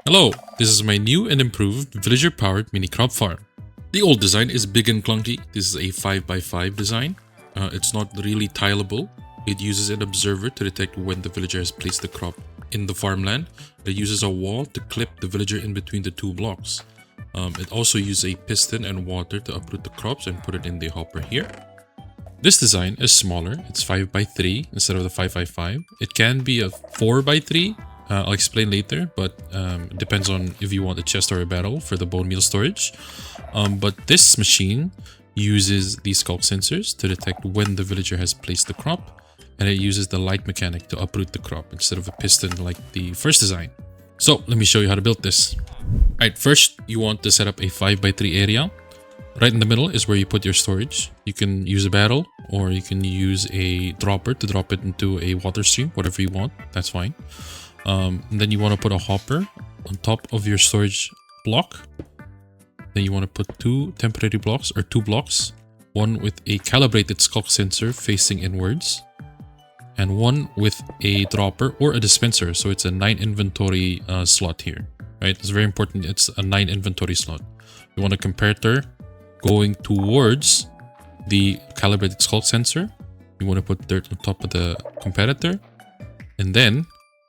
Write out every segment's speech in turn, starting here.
Hello, this is my new and improved villager-powered mini crop farm. The old design is big and clunky. This is a 5x5 design. It's not really tileable. It uses an observer to detect when the villager has placed the crop in the farmland. It uses a wall to clip the villager in between the two blocks. It also uses a piston and water to uproot the crops and put it in the hopper here. This design is smaller. It's 5x3 instead of the 5x5. It can be a 4x3. I'll explain later, but it depends on if you want a chest or a barrel for the bone meal storage. But this machine uses these skulk sensors to detect when the villager has placed the crop, and it uses the light mechanic to uproot the crop instead of a piston like the first design. So let me show you how to build this. Alright, first you want to set up a 5x3 area. Right in the middle is where you put your storage. You can use a barrel or you can use a dropper to drop it into a water stream, whatever you want, that's fine. And then you want to put a hopper on top of your storage block. Then you want to put two temporary blocks or two blocks, one with a calibrated skulk sensor facing inwards and one with a dropper or a dispenser. So it's a 9 inventory slot here, right? It's very important. It's a 9 inventory slot. You want a comparator going towards the calibrated skulk sensor. You want to put dirt on top of the comparator, and then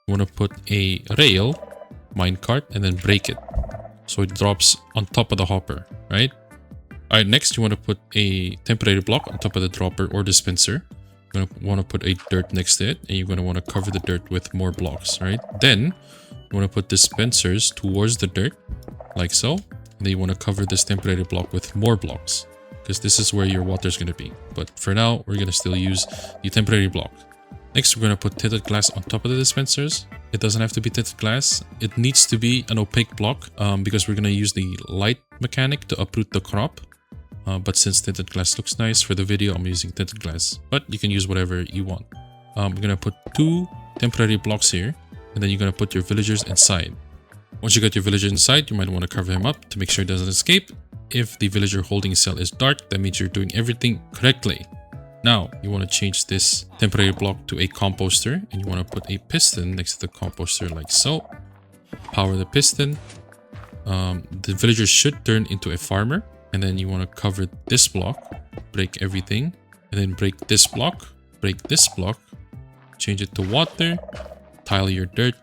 you want to put a rail, minecart, and then break it so it drops on top of the hopper, right? Alright, next you want to put a temporary block on top of the dropper or dispenser. You're going to want to put a dirt next to it, and you're going to want to cover the dirt with more blocks, right? Then you want to put dispensers towards the dirt, like so. And then you want to cover this temporary block with more blocks, because this is where your water is going to be. But for now, we're going to still use the temporary block. Next, we're going to put tinted glass on top of the dispensers. It doesn't have to be tinted glass. It needs to be an opaque block because we're going to use the light mechanic to uproot the crop. But since tinted glass looks nice for the video, I'm using tinted glass. But you can use whatever you want. We're going to put two temporary blocks here, and then you're going to put your villagers inside. Once you got your villager inside, you might want to cover him up to make sure he doesn't escape. If the villager holding his cell is dark, that means you're doing everything correctly. Now, you want to change this temporary block to a composter, and you want to put a piston next to the composter like so. Power the piston. The villager should turn into a farmer, and then you want to cover this block, break everything, and then break this block, change it to water, tile your dirt,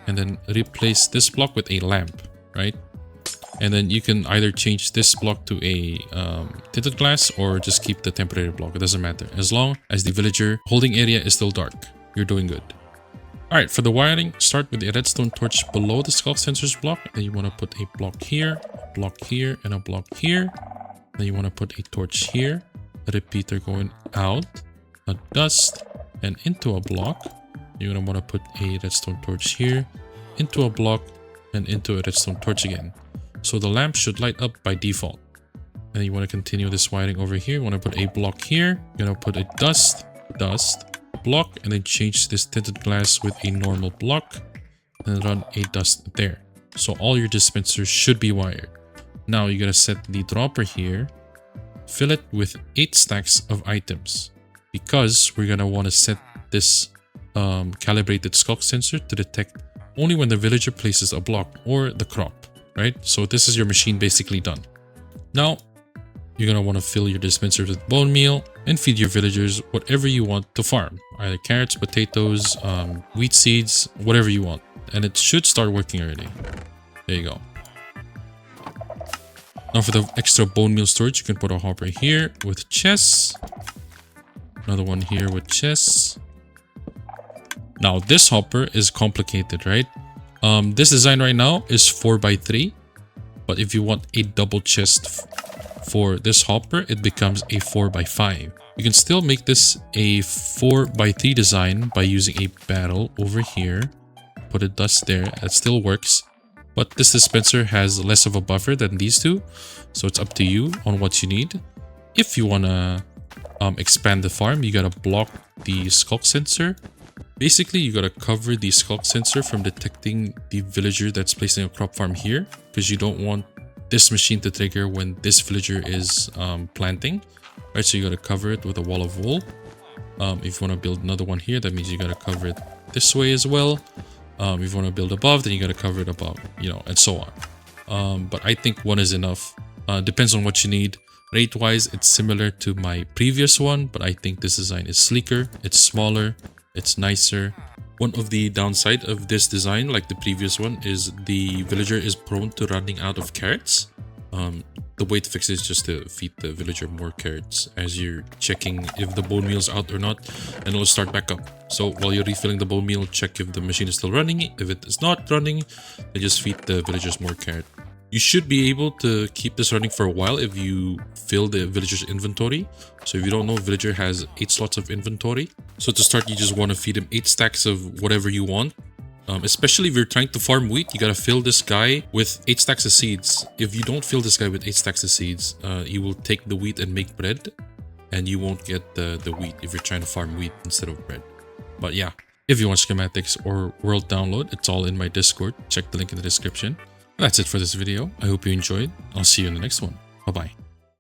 and then replace this block with a lamp, right? And then you can either change this block to a tinted glass or just keep the temporary block. It doesn't matter. As long as the villager holding area is still dark, you're doing good. Alright, for the wiring, start with a redstone torch below the skulk sensors block. Then you want to put a block here, and a block here. Then you want to put a torch here, a repeater going out, a dust, and into a block. You're going to want to put a redstone torch here, into a block, and into a redstone torch again. So the lamp should light up by default. And you want to continue this wiring over here. You want to put a block here. You're going to put a dust, block, and then change this tinted glass with a normal block. And then run a dust there. So all your dispensers should be wired. Now you're going to set the dropper here. Fill it with 8 stacks of items. Because we're going to want to set this calibrated skulk sensor to detect only when the villager places a block or the crop. Right? So this is your machine basically done. Now, you're going to want to fill your dispensers with bone meal and feed your villagers whatever you want to farm. Either carrots, potatoes, wheat seeds, whatever you want. And it should start working already. There you go. Now for the extra bone meal storage, you can put a hopper here with chests. Another one here with chests. Now this hopper is complicated, right? This design right now is 4x3, but if you want a double chest for this hopper, it becomes a 4x5. You can still make this a 4x3 design by using a barrel over here, put a dust there, that still works, but this dispenser has less of a buffer than these two, so it's up to you on what you need. If you want to expand the farm, you gotta block the skulk sensor. Basically, you gotta cover the skulk sensor from detecting the villager that's placing a crop farm here, because you don't want this machine to trigger when this villager is planting, right? So you gotta cover it with a wall of wool. If you want to build another one here, that means you gotta cover it this way as well. If you want to build above, then you got to cover it above, you know, and so on. But I think one is enough. Depends on what you need. Rate-wise, it's similar to my previous one, but I think this design is sleeker, it's smaller, it's nicer. One of the downside of this design, like the previous one, is the villager is prone to running out of carrots. The way to fix it is just to feed the villager more carrots as you're checking if the bone meal's out or not, and it'll start back up. So while you're refilling the bone meal, check if the machine is still running. If it is not running, then just feed the villagers more carrot. You should be able to keep this running for a while if you fill the villager's inventory. So if you don't know, villager has 8 slots of inventory. So to start, you just want to feed him 8 stacks of whatever you want. Especially if you're trying to farm wheat, you gotta fill this guy with 8 stacks of seeds. If you don't fill this guy with 8 stacks of seeds, he will take the wheat and make bread, and you won't get the wheat if you're trying to farm wheat instead of bread. But yeah, if you want schematics or world download, it's all in my Discord. Check the link in the description. That's it for this video. I hope you enjoyed. I'll see you in the next one. Bye-bye.